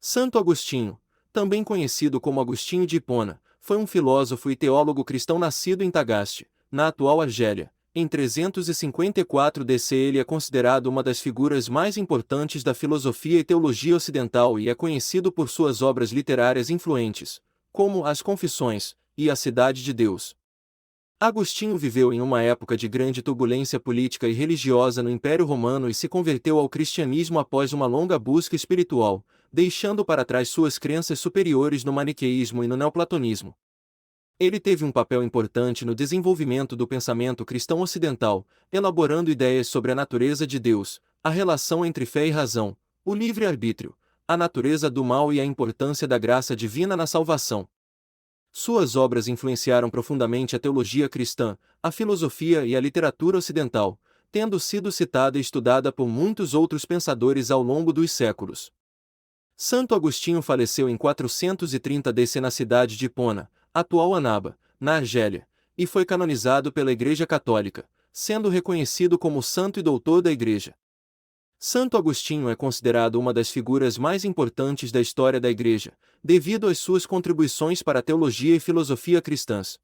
Santo Agostinho, também conhecido como Agostinho de Hipona, foi um filósofo e teólogo cristão nascido em Tagaste, na atual Argélia, em 354 DC. Ele é considerado uma das figuras mais importantes da filosofia e teologia ocidental e é conhecido por suas obras literárias influentes, como As Confissões e A Cidade de Deus. Agostinho viveu em uma época de grande turbulência política e religiosa no Império Romano e se converteu ao cristianismo após uma longa busca espiritual, deixando para trás suas crenças superiores no maniqueísmo e no neoplatonismo. Ele teve um papel importante no desenvolvimento do pensamento cristão ocidental, elaborando ideias sobre a natureza de Deus, a relação entre fé e razão, o livre-arbítrio, a natureza do mal e a importância da graça divina na salvação. Suas obras influenciaram profundamente a teologia cristã, a filosofia e a literatura ocidental, tendo sido citada e estudada por muitos outros pensadores ao longo dos séculos. Santo Agostinho faleceu em 430 DC na cidade de Hipona, atual Annaba, na Argélia, e foi canonizado pela Igreja Católica, sendo reconhecido como santo e doutor da Igreja. Santo Agostinho é considerado uma das figuras mais importantes da história da Igreja, devido às suas contribuições para a teologia e filosofia cristãs.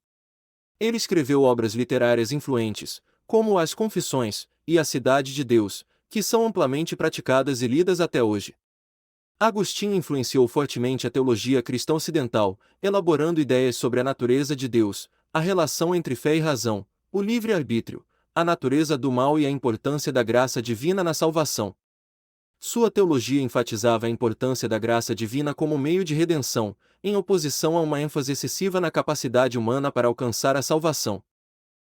Ele escreveu obras literárias influentes, como As Confissões e A Cidade de Deus, que são amplamente praticadas e lidas até hoje. Agostinho influenciou fortemente a teologia cristã ocidental, elaborando ideias sobre a natureza de Deus, a relação entre fé e razão, o livre-arbítrio, a natureza do mal e a importância da graça divina na salvação. Sua teologia enfatizava a importância da graça divina como meio de redenção, em oposição a uma ênfase excessiva na capacidade humana para alcançar a salvação.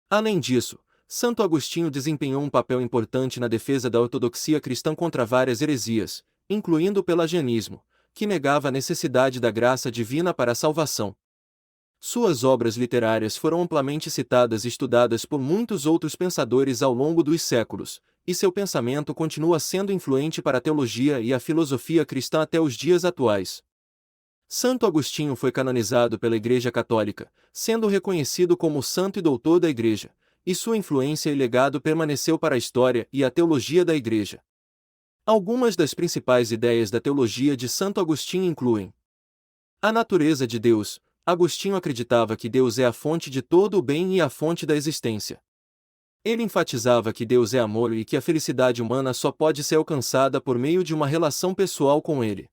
Além disso, Santo Agostinho desempenhou um papel importante na defesa da ortodoxia cristã contra várias heresias, incluindo o pelagianismo, que negava a necessidade da graça divina para a salvação. Suas obras literárias foram amplamente citadas e estudadas por muitos outros pensadores ao longo dos séculos, e seu pensamento continua sendo influente para a teologia e a filosofia cristã até os dias atuais. Santo Agostinho foi canonizado pela Igreja Católica, sendo reconhecido como santo e doutor da Igreja, e sua influência e legado permaneceu para a história e a teologia da Igreja. Algumas das principais ideias da teologia de Santo Agostinho incluem a natureza de Deus. Agostinho acreditava que Deus é a fonte de todo o bem e a fonte da existência. Ele enfatizava que Deus é amor e que a felicidade humana só pode ser alcançada por meio de uma relação pessoal com Ele.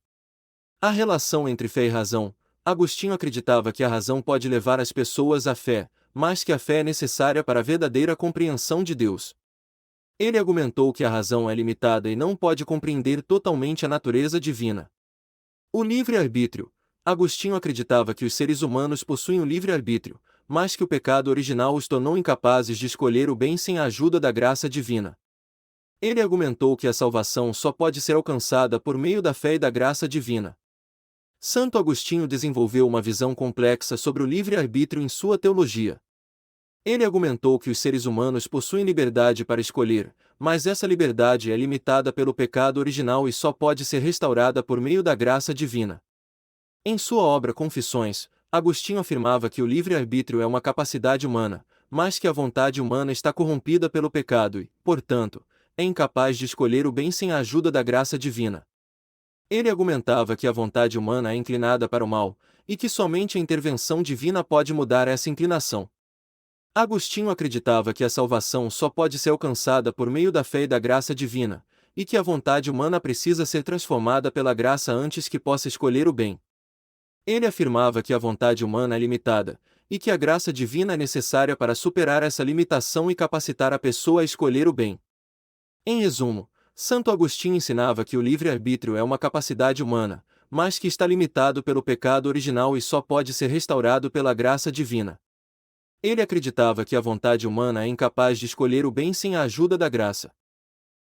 A relação entre fé e razão. Agostinho acreditava que a razão pode levar as pessoas à fé, mas que a fé é necessária para a verdadeira compreensão de Deus. Ele argumentou que a razão é limitada e não pode compreender totalmente a natureza divina. O livre-arbítrio. Agostinho acreditava que os seres humanos possuem o livre-arbítrio, mas que o pecado original os tornou incapazes de escolher o bem sem a ajuda da graça divina. Ele argumentou que a salvação só pode ser alcançada por meio da fé e da graça divina. Santo Agostinho desenvolveu uma visão complexa sobre o livre-arbítrio em sua teologia. Ele argumentou que os seres humanos possuem liberdade para escolher, mas essa liberdade é limitada pelo pecado original e só pode ser restaurada por meio da graça divina. Em sua obra Confissões, Agostinho afirmava que o livre-arbítrio é uma capacidade humana, mas que a vontade humana está corrompida pelo pecado e, portanto, é incapaz de escolher o bem sem a ajuda da graça divina. Ele argumentava que a vontade humana é inclinada para o mal, e que somente a intervenção divina pode mudar essa inclinação. Agostinho acreditava que a salvação só pode ser alcançada por meio da fé e da graça divina, e que a vontade humana precisa ser transformada pela graça antes que possa escolher o bem. Ele afirmava que a vontade humana é limitada, e que a graça divina é necessária para superar essa limitação e capacitar a pessoa a escolher o bem. Em resumo, Santo Agostinho ensinava que o livre-arbítrio é uma capacidade humana, mas que está limitado pelo pecado original e só pode ser restaurado pela graça divina. Ele acreditava que a vontade humana é incapaz de escolher o bem sem a ajuda da graça.